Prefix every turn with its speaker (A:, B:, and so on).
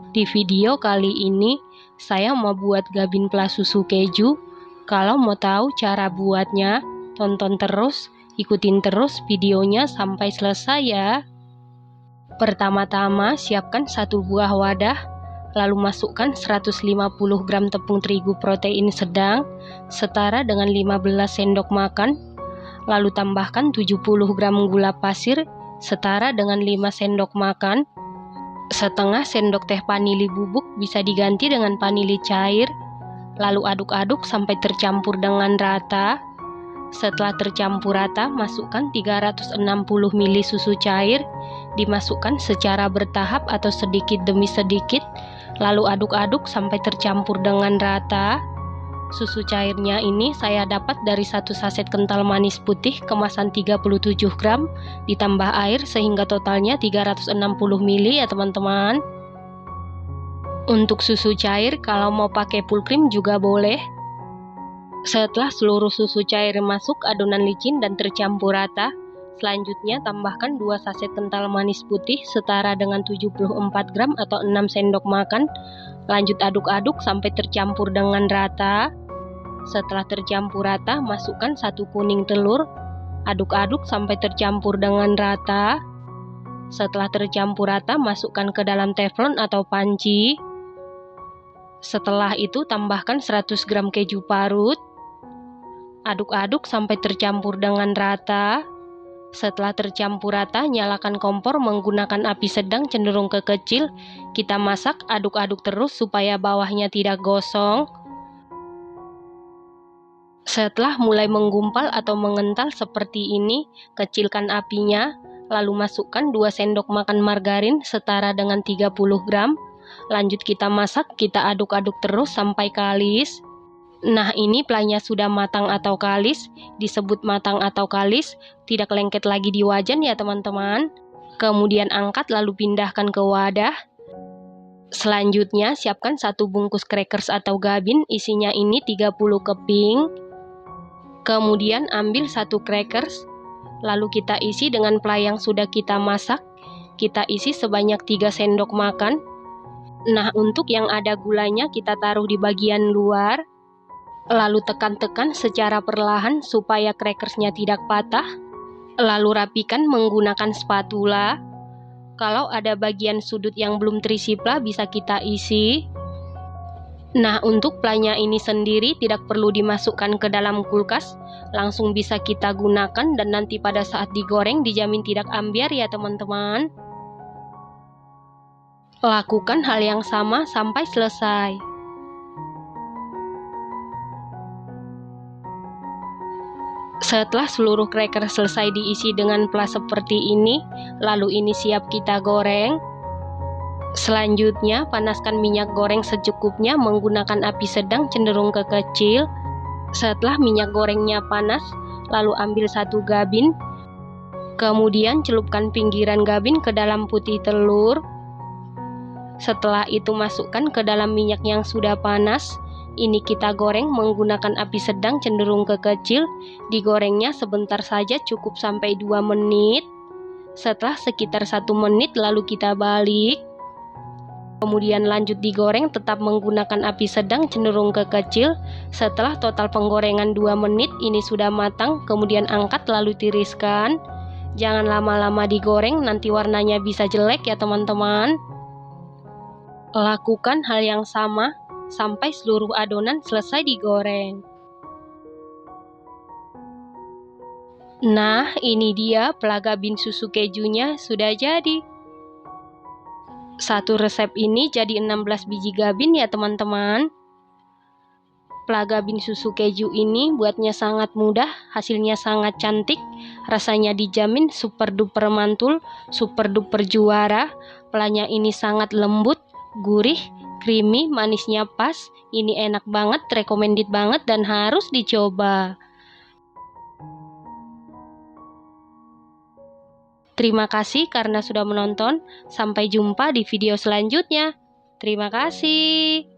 A: Di video kali ini, saya mau buat gabin pla susu keju. Kalau mau tahu cara buatnya, tonton terus, ikutin terus videonya sampai selesai ya. Pertama-tama, siapkan satu buah wadah, lalu masukkan 150 gram tepung terigu protein sedang, setara dengan 15 sendok makan, lalu tambahkan 70 gram gula pasir, setara dengan 5 sendok makan, setengah sendok teh vanili bubuk bisa diganti dengan vanili cair, lalu aduk-aduk sampai tercampur dengan rata. Setelah tercampur rata, masukkan 360 ml susu cair, dimasukkan secara bertahap atau sedikit demi sedikit, lalu aduk-aduk sampai tercampur dengan rata. Susu cairnya ini saya dapat dari satu saset kental manis putih kemasan 37 gram, ditambah air sehingga totalnya 360 ml ya teman-teman. Untuk susu cair, kalau mau pakai full cream juga boleh. Setelah seluruh susu cair masuk adonan licin dan tercampur rata, selanjutnya tambahkan 2 saset kental manis putih setara dengan 74 gram atau 6 sendok makan. Lanjut aduk-aduk sampai tercampur dengan rata. Setelah tercampur rata, masukkan 1 kuning telur. Aduk-aduk sampai tercampur dengan rata. Setelah tercampur rata, masukkan ke dalam teflon atau panci. Setelah itu tambahkan 100 gram keju parut. Aduk-aduk sampai tercampur dengan rata. Setelah tercampur rata, nyalakan kompor menggunakan api sedang cenderung ke kecil. Kita masak, aduk-aduk terus supaya bawahnya tidak gosong. Setelah mulai menggumpal atau mengental seperti ini, kecilkan apinya, lalu masukkan 2 sendok makan margarin setara dengan 30 gram. Lanjut kita masak, kita aduk-aduk terus sampai kalis. Nah, ini planya sudah matang atau kalis, disebut matang atau kalis, tidak lengket lagi di wajan ya teman-teman. Kemudian angkat lalu pindahkan ke wadah. Selanjutnya siapkan 1 bungkus crackers atau gabin, isinya ini 30 keping. Kemudian ambil 1 crackers, lalu kita isi dengan pla yang sudah kita masak. Kita isi sebanyak 3 sendok makan. Nah, untuk yang ada gulanya kita taruh di bagian luar. Lalu tekan-tekan secara perlahan supaya crackersnya tidak patah. Lalu rapikan menggunakan spatula. Kalau ada bagian sudut yang belum terisi pla bisa kita isi. Nah, untuk planya ini sendiri tidak perlu dimasukkan ke dalam kulkas, langsung bisa kita gunakan dan nanti pada saat digoreng dijamin tidak ambyar ya teman-teman. Lakukan hal yang sama sampai selesai. Setelah seluruh cracker selesai diisi dengan pla seperti ini, lalu ini siap kita goreng. Selanjutnya, panaskan minyak goreng secukupnya menggunakan api sedang cenderung ke kecil. Setelah minyak gorengnya panas, lalu ambil 1 gabin. Kemudian celupkan pinggiran gabin ke dalam putih telur. Setelah itu masukkan ke dalam minyak yang sudah panas. Ini kita goreng menggunakan api sedang cenderung ke kecil. Digorengnya sebentar saja, cukup sampai 2 menit. Setelah sekitar 1 menit lalu kita balik. Kemudian lanjut digoreng tetap menggunakan api sedang cenderung ke kecil. Setelah total penggorengan 2 menit ini sudah matang, kemudian angkat lalu tiriskan. Jangan lama-lama digoreng, nanti warnanya bisa jelek ya teman-teman. Lakukan hal yang sama sampai seluruh adonan selesai digoreng. Nah, ini dia pla gabin susu kejunya sudah jadi. Satu resep ini jadi 16 biji gabin ya teman-teman. Pla gabin susu keju ini buatnya sangat mudah, hasilnya sangat cantik, rasanya dijamin super duper mantul, super duper juara. Planya ini sangat lembut, gurih, creamy, manisnya pas. Ini enak banget, recommended banget dan harus dicoba. Terima kasih karena sudah menonton. Sampai jumpa di video selanjutnya. Terima kasih.